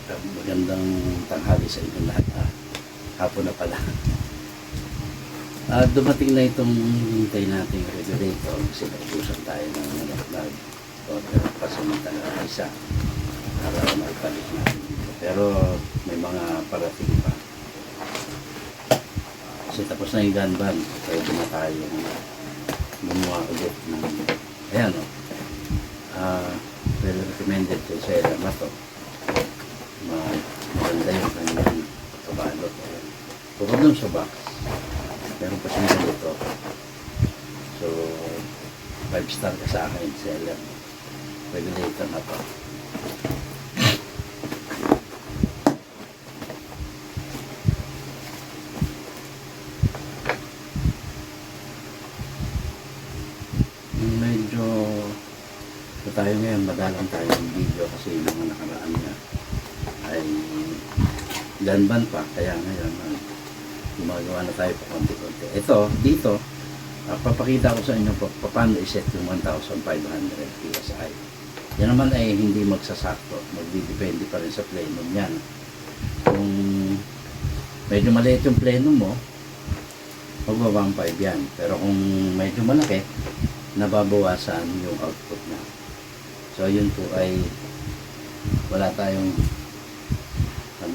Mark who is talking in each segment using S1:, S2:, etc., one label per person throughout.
S1: Magandang tanghali sa inyo lahat. Hapon na pala. Dumating na itong hintay nating regulator kasi nag-usan tayo ng nag-order pa sa mga isa para maipalit natin dito. Pero may mga parating pa. Kasi tapos na yung gun ban. Kaya na tayo gumawa ulit ng ayan o. Well recommended to sa Mato. Maganda yung kanyang kabalot. Tukod nun sa box. Meron pa siya dito. So, 5-star ka sa akin, seller. Regulator na to. Medyo tayo ngayon, madalang tayo ng video kasi yung mga nakaraan niya ay ganban pa, kaya ngayon gumagawa na tayo pa konti-konti. Ito, dito papakita ko sa inyo paano iset yung 1,500 PSI. Yan naman ay hindi magsasakto, magdidepende pa rin sa plenum yan. Kung medyo maliit yung plenum mo, magba 1.5 yan, pero kung medyo malaki, nababawasan yung output na. So yun po ay wala tayong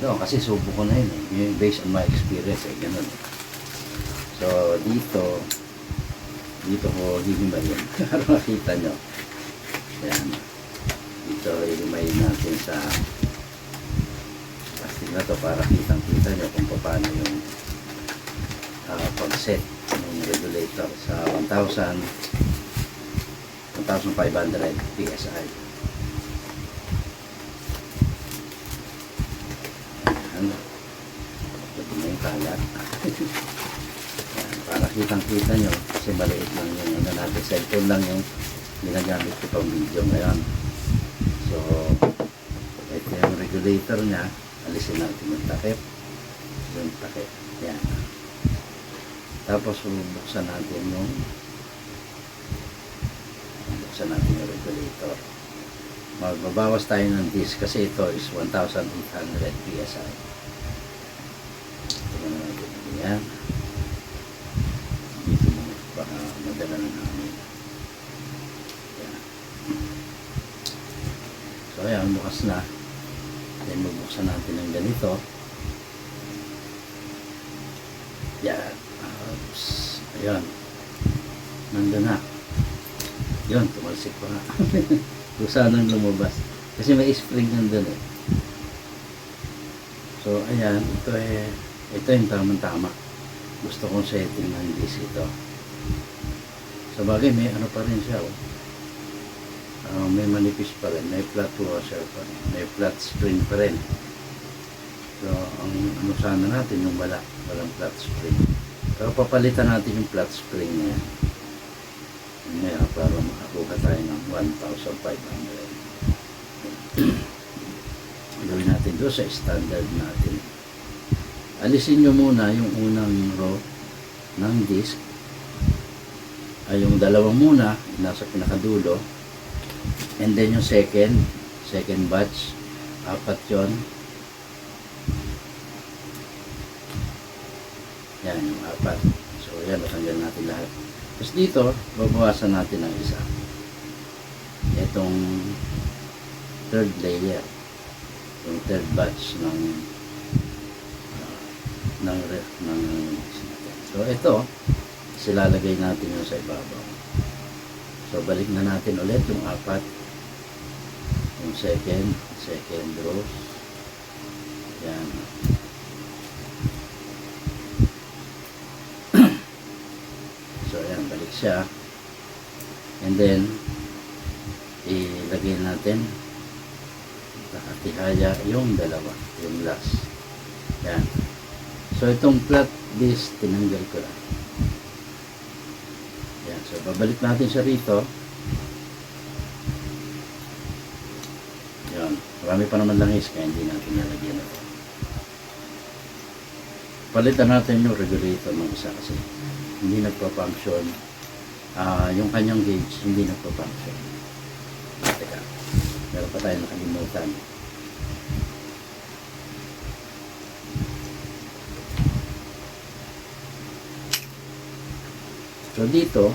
S1: kasi subo ko na yun eh. Based on my experience eh, ganun eh. So dito ko hihimay yun para makita nyo. Ayan, dito hihimayin natin sa plastic na to para kitang kita nyo kung paano yung pag-set ng regulator sa 1,500 PSI. Ito na yung kalat. Para kitang-kita nyo kasi maliit lang yung ano natin, cellphone lang yung ginagamit ko pang video ngayon. So ito yung regulator nya, alisin natin yung takip. Yan. Tapos buksan natin yung regulator. Magbabawas tayo ng disk kasi ito is 1,800 PSI. Ito na natin yan. Dito mo baka madala na namin. Yan. So ayan, bukas na. Then bubuksan natin ng ganito. Yan. Ayan. Nandun na. Yun, tumalsik pa nga. Kung saan nang lumabas. Kasi may spring nandun eh. So, ayan. Ito yung tamang-tama. Gusto kong setting ng disk ito. Sa bagay, may ano pa rin siya. May manipis pa rin. May flat washer pa rin. May flat spring pa rin. So, ang ano sana natin yung walang flat spring. Pero papalitan natin yung flat spring na yan. Ngayon, para makakuha tayo ng 1,500. Gawin natin doon sa standard natin. Alisin nyo muna yung unang row ng disk. Ay, yung dalawa muna, nasa pinakadulo. And then yung second batch, 4 yun. Yan, yung 4. So, yan, natanggal natin lahat. Tapos dito, babawasan natin ng isa. Itong third layer. Yung third batch ng so ito, silalagay natin yung sa ibabaw. So balik na natin ulit yung 4. Yung second row. Yan. So ayan, balik siya. And then ilagay natin nakatihaya yung dalawa, yung last. Yan. So itong flat disk tinanggal ko lang. Yan. So babalik natin siya rito. Yan. Marami pa naman langis kaya hindi natin nalagyan ito. Palitan natin yung regulator ng isa kasi hindi nagpa-function. Yung kanyang gauge hindi nagpa-function. Teka, meron pa tayo nakalimutan. So dito,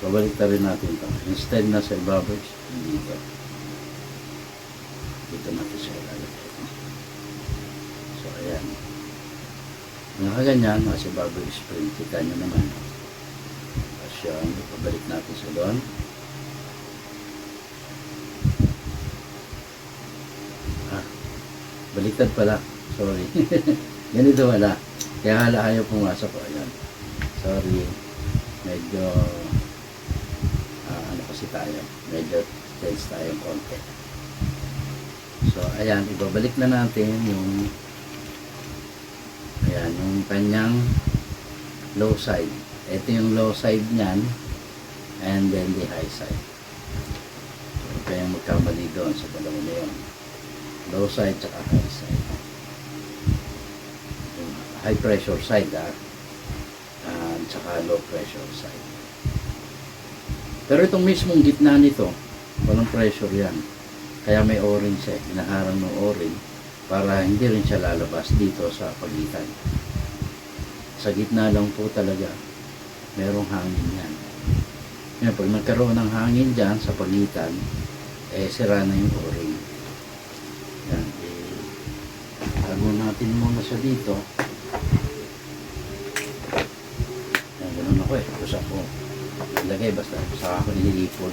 S1: babalik rin natin ito. Instead na sa ibabaw, dito. Dito natin siya ilalagay. So ayan. Nakaganyan, nasa ibabaw spring. Kita nyo naman. Tapos yan, babalik natin sa doon. Baliktad pala. Sorry. Ganito wala. Kaya hala ayaw pumasok ko. Ayan. Sorry. Medyo ano kasi tayo. Medyo tense tayo konti. So, ayan. Ibabalik na natin yung ayan, yung kanyang low side. Ito yung low side niyan and then the high side. So, kaya magkamali doon sa dalawa na yun. Low side tsaka high side. Yung high pressure side tsaka low pressure side. Pero itong mismong gitna nito, walang pressure yan. Kaya may o-ring siya. Inaharang ng o-ring para hindi rin siya lalabas dito sa pagitan. Sa gitna lang po talaga merong hangin yan. Ngayon, pag nagkaroon ng hangin dyan sa pagitan, sira na yung o-ring. Yan, tago natin muna siya dito. Yan, ganun ako Gusto ako ilagay basta sa ako nilipol.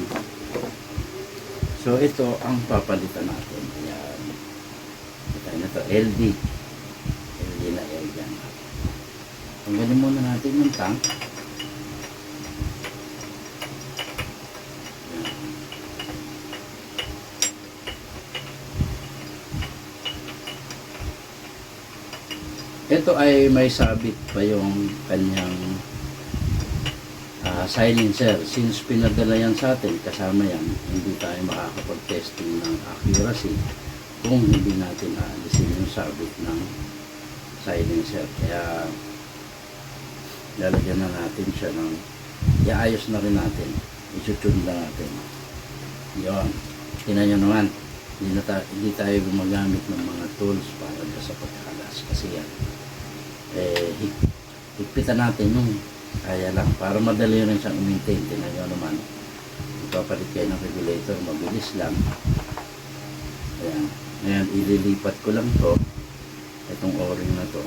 S1: So, ito ang papalitan natin. Yan. Ito na ito, LD. LD na LD yan. Tanggalin muna natin yung tank. Ito ay may sabit pa yung kanyang silencer. Since pinadala yan sa atin, kasama yan, hindi tayo makakapag-testing ng accuracy kung hindi natin aalisin yung sabit ng silencer. Kaya lalagyan na natin siya ng iayos na rin natin. I-tune na natin. Yun. Tingnan nyo naman. Hindi tayo gumagamit ng mga tools para sa pagkalas. Kasi yan. Higpitan natin yung kaya lang para madali rin siyang i-maintain. Tingnan nyo naman, ipapalit kayo ng regulator, mabilis lang. Ayan. Ngayon ililipat ko lang to, itong o-ring na to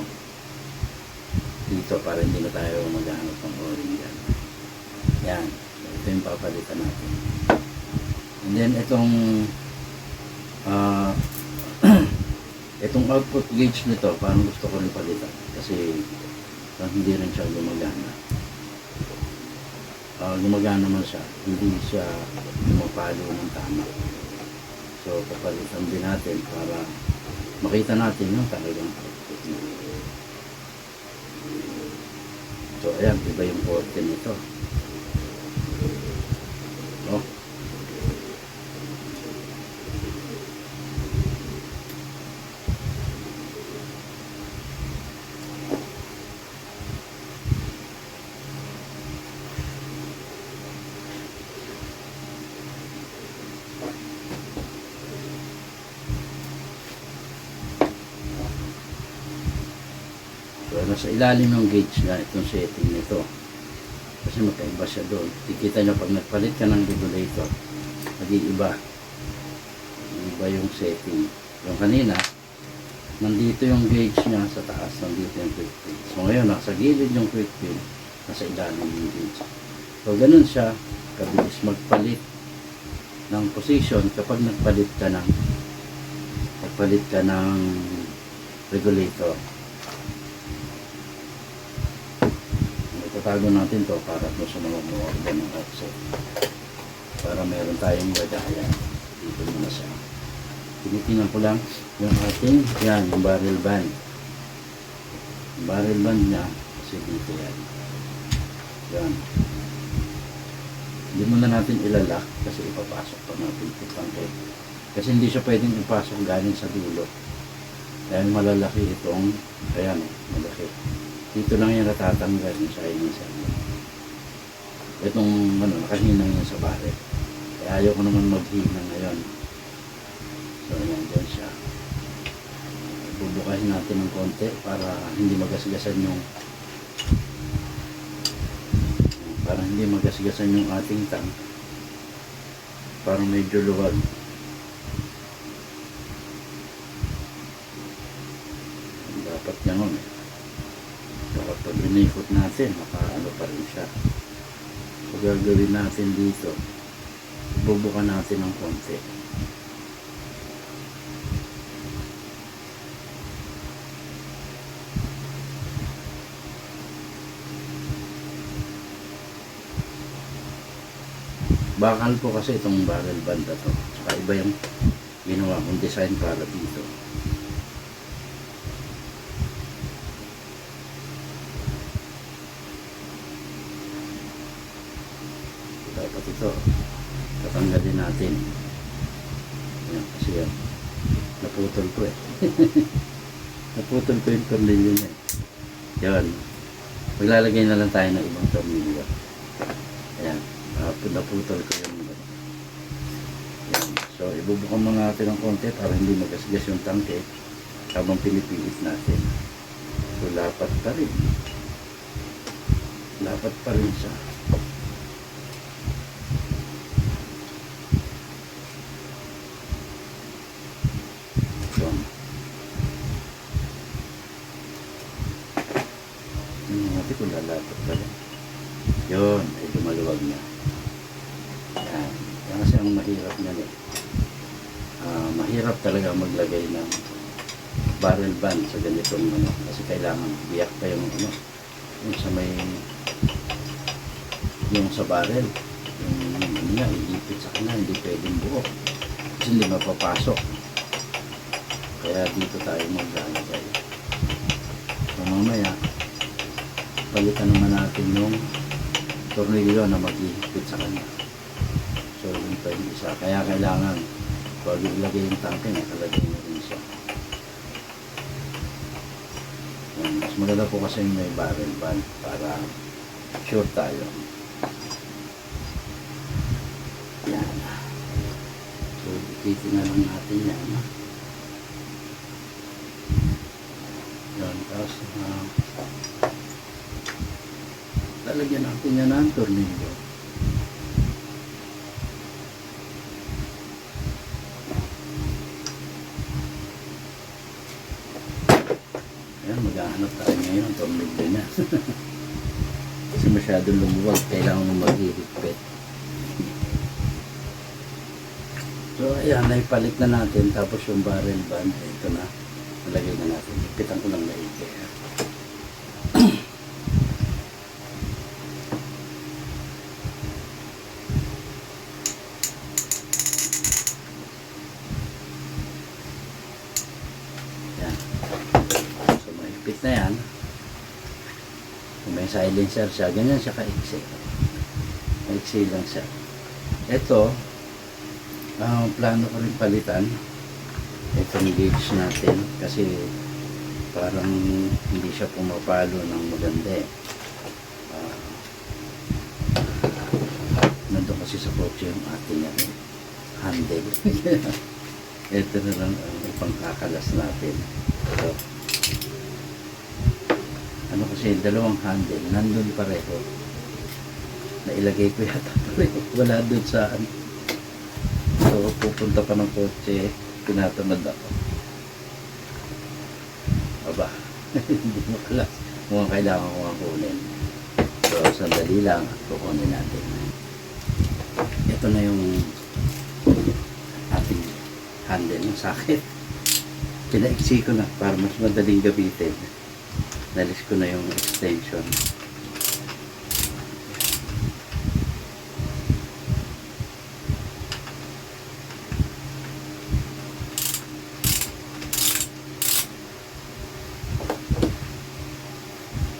S1: dito para hindi na tayo maghanap ng o-ring yan. Yan, so, ito yung papalitan natin. And then itong itong output gauge nito, parang gusto ko rin palitan kasi hindi rin siya gumagana. Gumagana naman siya, hindi siya lumapalo ng tama. So papalitan din natin para makita natin yung talagang output niya. So ayan, iba yung porte nito. Oh. So, nasa ilalim ng gauge na itong setting nito. Kasi magkaiba siya doon. Kikita nyo pag nagpalit ka ng regulator, nag-iiba. Iba yung setting. Yung kanina, nandito yung gauge niya sa taas, nandito yung quick fill. So ngayon, nasa gilid yung quick fill, nasa ilalim yung gauge. So ganun siya, kabilis magpalit ng position kapag nagpalit ka ng regulator. Tatago natin to para doon sa mga order ng offset para meron tayong lagayan dito muna siya. Tinitingnan ko lang yung ating yan, yung barrel band nya kasi dito yan. Hindi muna natin ilalak kasi ipapasok pa natin ito pangkit kasi hindi siya pwedeng ipasok galing sa dulo dahil malalaki itong ayan malaki. Dito lang yan natatanggal yung silencer. Itong nakahinang yan sa barrel. Kaya ayaw ko naman maghinang ngayon. So ayan, dyan siya. Bubukahin natin ng konti para hindi magasgasan yung para hindi magasgasan yung ating tank. Parang medyo luwag. Dapat ganun eh. Dapat pag inikot natin, makaano pa rin siya. So gagawin natin dito, bubukan natin ng konti. Bakal po kasi itong barrel band na to. Saka iba yung ginawa kong design para dito. Dapat ito tatanggalin natin. Yan, kasi yan naputol ko eh. Naputol ko yung tornilyo niya. Yan. Maglalagay na lang tayo ng ibang tornilyo. Ayan. Naputol ko yung yan. So ibubukan muna natin ng konti para hindi magasgas yung tangke habang pinipilit natin. So lapat pa rin. Lapat pa rin siya. So yung natin kung lalapat pa rin. Yun, ay lumaluwag na. Yan. Yan kasi ang mahirap niyan eh. Mahirap talaga maglagay ng barrel band sa ganitong ano. Kasi kailangan biyak pa yung ano. Yung sa may yung sa barrel. Yung ano niya, iipit sa kanya. Hindi pwedeng buo. Kasi hindi mapapasok. Kaya dito tayo maglalagay. So mamaya, palitan naman natin yung tornilyo na mag-ihigpit sa kanya. So yun pa yung isa. Kaya kailangan bago ilagay yung tangke, nakalagay na rin siya. Yan. Mas maganda po kasi may barrel band para sure tayo. Yan. So ikitin na lang natin yan. Yan. Tapos lalagyan natin yan ng tornilyo. Ayan, maghahanap tayo ngayon ng tornilyo niya. Kasi masyadong lumuwag, kailangan mo mag-ihigpit. So ayan, naipalit na natin. Tapos yung barrel band, ito na. Nalagay na natin. Ipitan ko lang na ito. Na yan, kung may silencer siya, ganyan siya kaiksi. Kaiksi lang siya. Ito, plano ko rin palitan itong gauge natin kasi parang hindi siya pumapalo ng maganda eh. Nandun kasi sa kotse yung ating handle. Ito na lang ang ipangkakalas natin. So, ano kasi dalawang handle nandun pareho, nailagay ko yata pareho, wala dun saan. So pupunta pa ng kotse, tinatamad ako. Aba, hindi mo kalas, mukhang kailangan ko nga kunin. So sandali lang at kukunin natin. Ito na yung ating handle ng sakit. Pinaiksi ko na para mas madaling gamitin. Nalis ko na yung extension.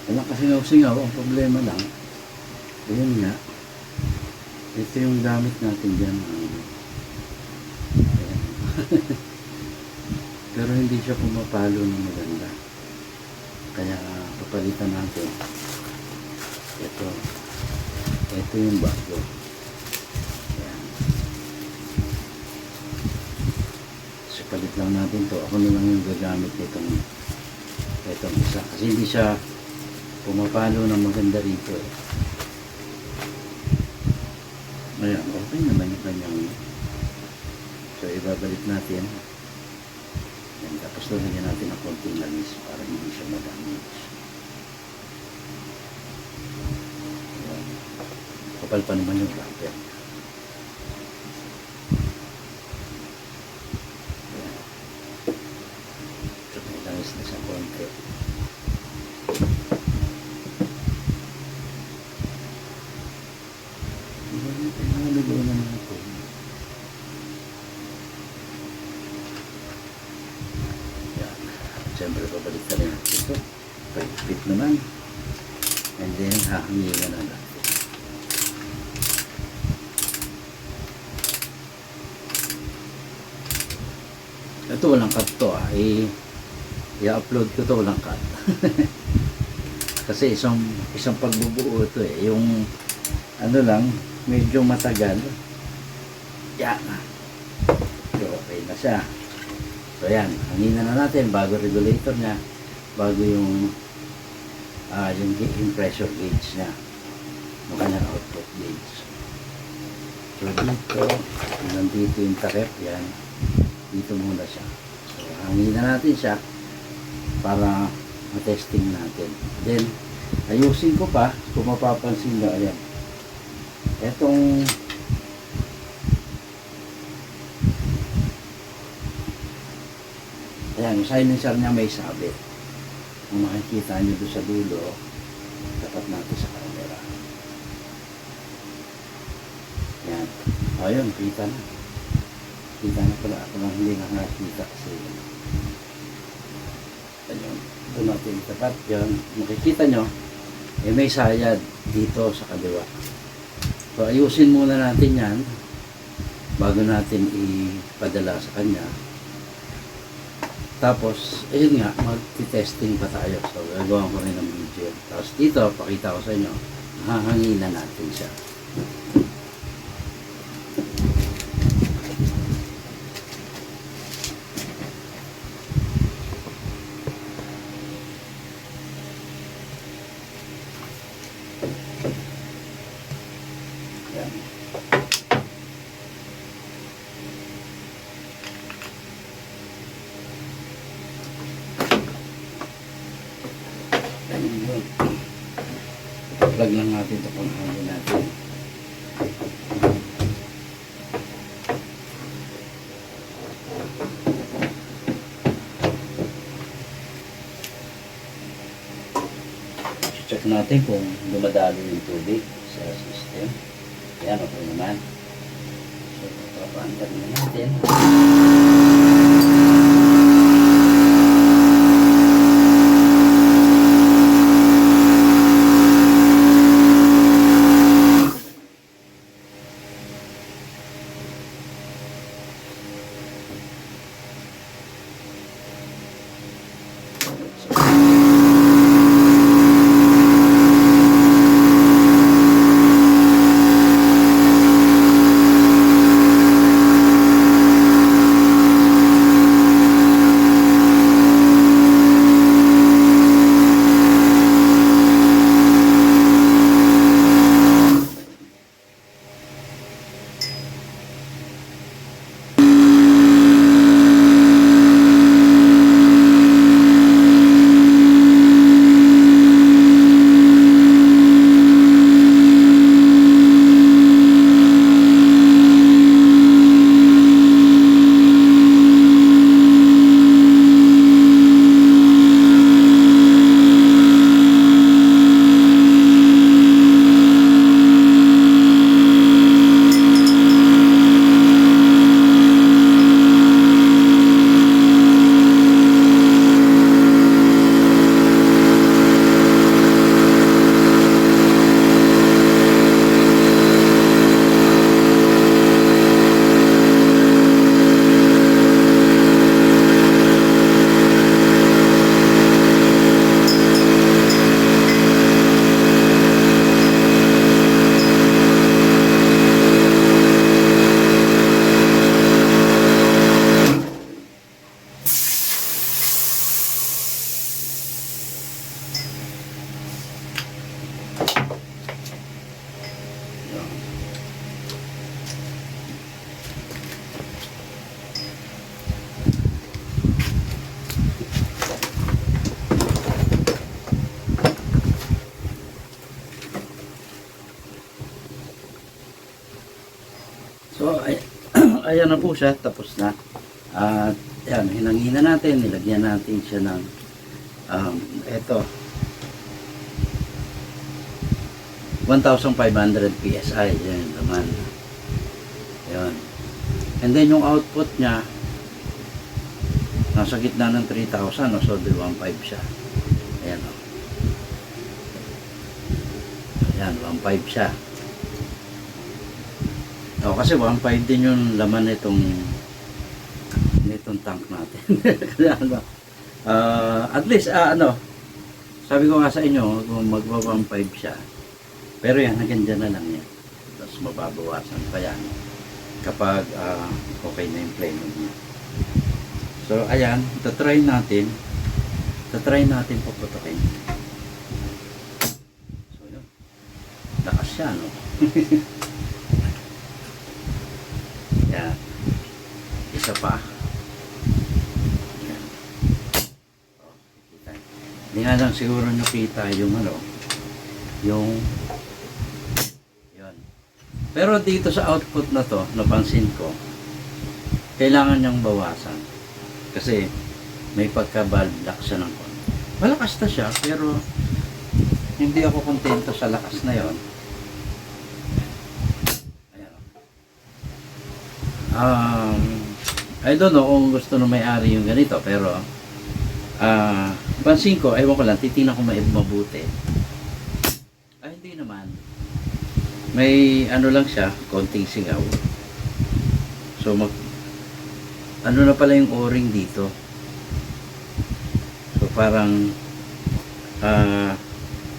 S1: Wala kasi singaw-singaw. Ang problema lang, ayun nga, ito yung gamit natin dyan. Pero hindi siya pumapalo ng maganda. Kaya papalitan natin. Ito yung bago. Ayan. So palit lang natin to. Ako na lang yung gagamit nitong isa. Kasi hindi siya pumapalo ng maganda rito eh. Ayan, okay naman yung kanyang. So, ibabalik natin. Ayan, tapos lagyan natin ng konting langis para hindi siya madamage. Ayan. Kapal pa naman yung wrapper. Ayan. So, may langis na sa konti. Pinahaligo na natin. Yan. Siyempre, pabalik ka rin natin ito. Pagpit naman. And then, hahangin na natin. Ito, walang cut to ah. I-upload ko to, walang cut. Kasi isang pagbubuo ito eh. Yung ano lang, medyo matagal. Yan. So, okay na siya. So, yan. Hanginin na natin bago regulator niya. Bago yung pressure gauge niya. Yung kanyang output gauge. So, dito. Nandito yung takip. Yan. Dito muna siya. So, hanginin na natin siya para matesting natin. Then, ayusin ko pa. Kung mapapansin na, ayan. Etong ayan, yung silencer niya may sabit. Kung makikita nyo doon sa dulo, tapat natin sa camera. Yan. Ayun, kita na. Kita na pala. Ako lang hindi nakakita kasi ayun. Doon natin tapat. Yan. Makikita nyo, may sayad dito sa kaliwa. So, ayusin muna natin yan bago natin ipadala sa kanya. Tapos, ayun nga, mag-testing pa tayo. So, gagawa ko rin ng video. Tapos dito, pakita ko sa inyo, hahanginan natin siya. Yan. Ayun. Plug lang natin ito kung hangin natin. Check natin kung dumadalo yung tubig sa system. Ayan, okay naman. So, papaandar na natin. ayan na po siya, tapos na. At yan, hinangina natin, nilagyan natin siya ng eto 1,500 PSI, yan yung laman. Yan. And then yung output niya nasa gitna ng 3,000, no? So 1.5 siya. Ayan o. Ayan, 1.5 siya. O, kasi 1.5 din yung laman nitong tank natin. Kaya ano, at least sabi ko nga sa inyo, kung magwa 1.5 siya, pero yan, hanggang dyan na lang yan. Tapos mababawasan pa yan kapag okay na yung playing niya. So ayan, tatry natin puputukin. So yun, lakas siya, no? Yan, isa pa. Yan. Hindi nga lang siguro nyo kita yung yung yun. Pero dito sa output na to, napansin ko, kailangan niyang bawasan. Kasi may pagka-valve lock siya ng konti. Malakas na siya, pero hindi ako kontento sa lakas na yon. Ayan. I don't know kung gusto ng may-ari yung ganito, pero pansin ko, ewan ko lang, titingnan ko mabuti. Ay, hindi naman. May lang siya, konting singaw. So, na pala yung o-ring dito. So parang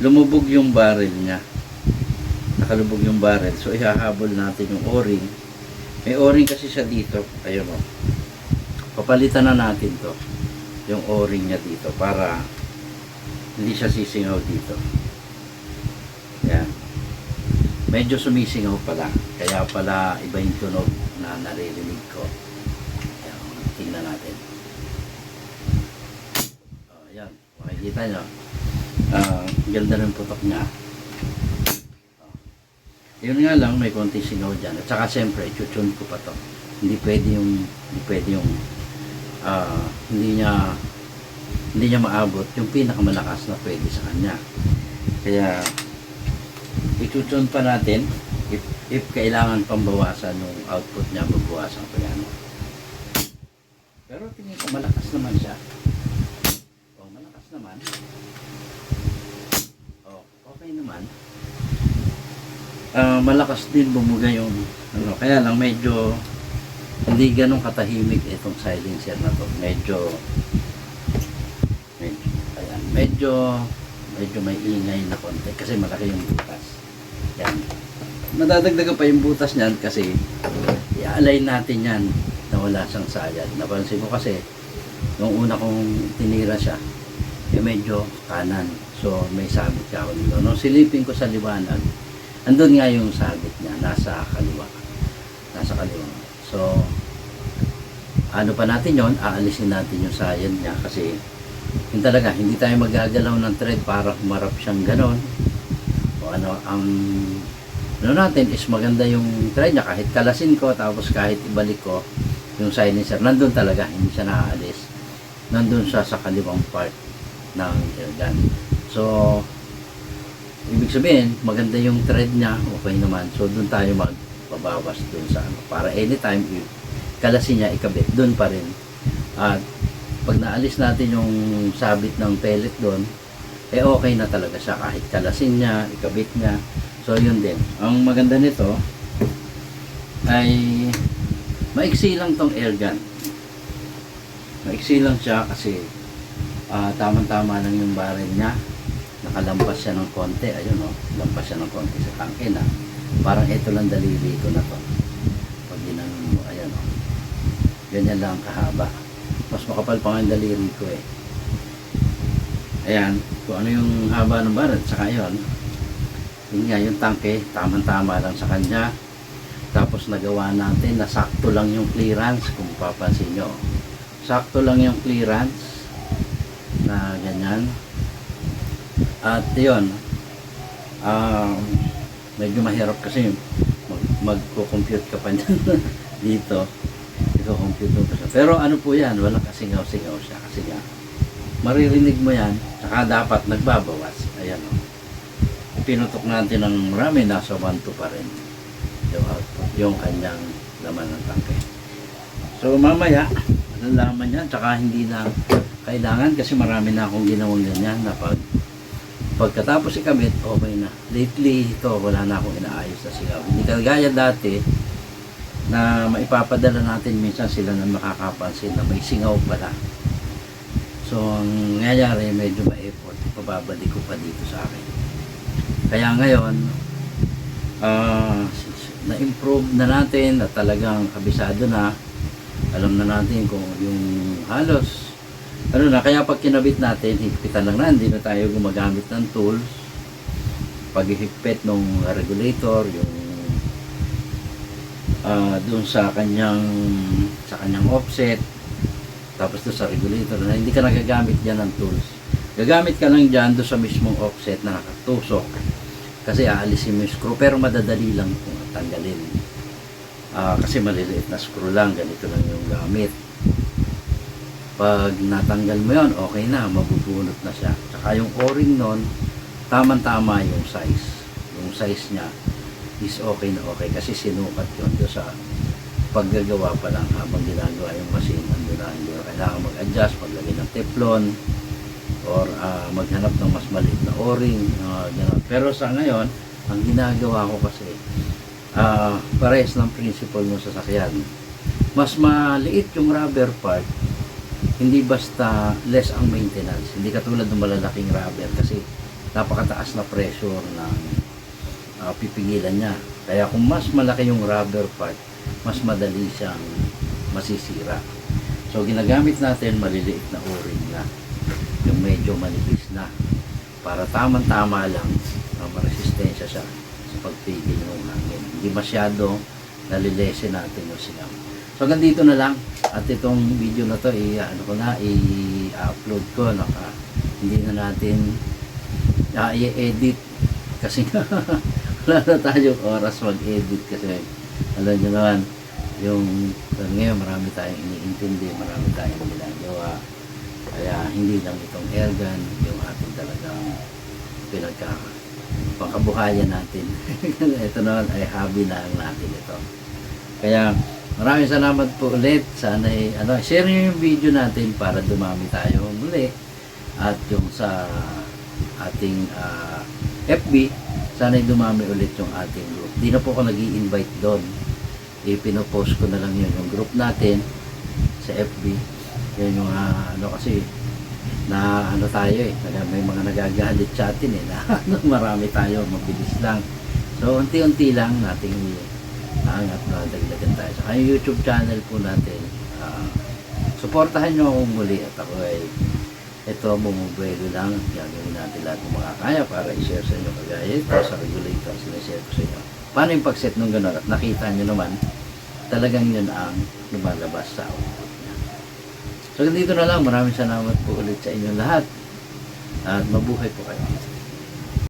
S1: lumubog yung barrel niya. Nakalubog yung barrel. So ihahabol natin yung o-ring. May o-ring kasi siya dito. Ayun o. Papalitan na natin to. Yung o-ring niya dito para hindi siya sisingaw dito. Yan. Medyo sumisingaw pala. Kaya pala iba yung tunog na naririnig ko. Tingnan natin. Ayan, makikita nyo. Ganda ng putok niya. Yun nga lang, may konting singaw dyan. At saka siyempre, chuchun ko pa to. Hindi pwede yung hindi niya maabot yung pinakamalakas na pwede sa kanya. Kaya ichuchun pa natin if kailangan pambawasan yung output niya, babawasan pa yan. Pero tingin ko malakas naman siya. Oh, malakas naman. Oh, okay naman. Malakas din bumuga yung kaya lang medyo hindi ganun katahimik itong silencer na to. Medyo may ingay na konti kasi malaki yung butas. Yan. Madadagdagan pa yung butas niyan kasi i-align natin yan na wala siyang sayad. Napansin ko kasi nung una kong tinira siya medyo kanan, so may sabit siya dito. Nung silipin ko sa liwanag, andun nga yung sabit niya, nasa kaliwa. So ano pa natin yon, aalisin natin yung sayad niya kasi yun talaga, hindi tayo magagalaw ng thread para humarap siyang ganon. O ang natin is maganda yung thread niya, kahit kalasin ko tapos kahit ibalik ko yung silencer, nandun talaga, hindi siya naaalis. Nandun siya sa kaliwang part ng airgun. So ibig sabihin, maganda yung thread niya, okay naman. So dun tayo magpabawas dun sa para anytime kalasin niya ikabit, dun pa rin. At pag naalis natin yung sabit ng pellet dun, okay na talaga siya kahit kalasin niya, ikabit niya. So yun din. Ang maganda nito ay maiksi lang tong airgun. Maiksi lang siya kasi tamang-tama lang yung barrel niya. Nakalampas siya ng konti. Ayun o, lampas siya ng konti sa tangke na. Parang ito lang daliri ko na to. Pag ginanon mo, ayan o. Ganyan lang kahaba. Mas makapal pa nga yung daliri ko eh. Ayan, kung ano yung haba ng barrel. Saka yun nga, yung tangke, tamang-tama lang sa kanya. Tapos nagawa natin na sakto lang yung clearance, kung papansin nyo. Sakto lang yung clearance na ganyan. At yun, medyo mahirap kasi magko-compute ka pa dyan. dito, i-compute mo pa siya. Pero ano po yan, walang kasingaw-singaw siya kasi nga, maririnig mo yan, saka dapat nagbabawas. Ayan o. Pinutok natin ng marami, nasa 1.2 pa rin yung output, yung kanyang laman ng tangke. So mamaya, malalaman yan, saka hindi na kailangan kasi marami na akong ginawang ganyan na pagkatapos ikabit, okay na. Lately, ito, wala na akong inaayos na singaw. Hindi kagaya dati na maipapadala natin minsan sila na makakapansin na may singaw pala. So, ang nangyayari, medyo ma-effort. Pababalik ko pa dito sa akin. Kaya ngayon, na-improve na natin at talagang kabisado na. Alam na natin kung yung halos ano na, kaya pag kinabit natin, higpitan lang na, hindi na tayo gumagamit ng tools. Paghihigpit ng regulator, yung doon sa kanyang offset, tapos doon sa regulator, na hindi ka nagagamit dyan ng tools. Gagamit ka lang dyan doon sa mismong offset na nakatusok. Kasi aalisin mo yung screw, pero madadali lang kung tanggalin. Kasi maliliit na screw lang, ganito lang yung gamit. Pag natanggal mo yon, okay na, mabubunot na siya. Tsaka yung o-ring nun, tamang-tama yung size. Yung size niya is okay na okay kasi sinukat yun doon sa paggagawa pa lang habang ginagawa yung machine. Ando na, hindi na kailangan mag-adjust, maglagay ng teflon or maghanap ng mas maliit na o-ring. Pero sa ngayon, ang ginagawa ko kasi parehas ng principle ng sasakyan. Mas maliit yung rubber part, hindi basta less ang maintenance. Hindi katulad ng malalaking rubber kasi napakataas na pressure na pipigilan niya. Kaya kung mas malaki yung rubber part, mas madali siyang masisira. So ginagamit natin maliliit na o-ring na, yung medyo manipis na, para tamang-tama lang na maresistensya siya sa pagpigil ng hangin. Hindi masyado nalilese natin yung singaw. So hanggang dito na lang, at itong video na to i-upload ko, hindi na natin i-edit kasi wala na tayong oras mag-edit kasi alam nyo naman yung ngayon marami tayong iniintindi, marami tayong ginagawa, kaya hindi lang itong airgun yung ating talagang pangkabuhayan natin. Ito naman ay hobby na natin ito. Kaya maraming salamat po ulit. Sana share nyo yung video natin para dumami tayo muli. At yung sa ating FB, sana dumami ulit yung ating group. Di na po ako nag-i-invite doon. Ipinopost ko na lang yun. Yung group natin sa FB. Yan yung kasi na tayo may mga nagagalit sa atin na marami tayo, mabilis lang. So unti-unti lang nating angat na dagdagan tayo. Sa kanyang YouTube channel po natin, suportahan nyo akong muli at ako ay ito, bumubuelo lang. Gagawin natin lahat ng makakaya para i-share sa inyo kagaya ito sa regulator, sinashare ko sa inyo. Paano yung pag-set nung gano'n? At nakita nyo naman, talagang yun ang lumalabas sa output niya. So, dito na lang. Maraming salamat po ulit sa inyo lahat. At mabuhay po kayo.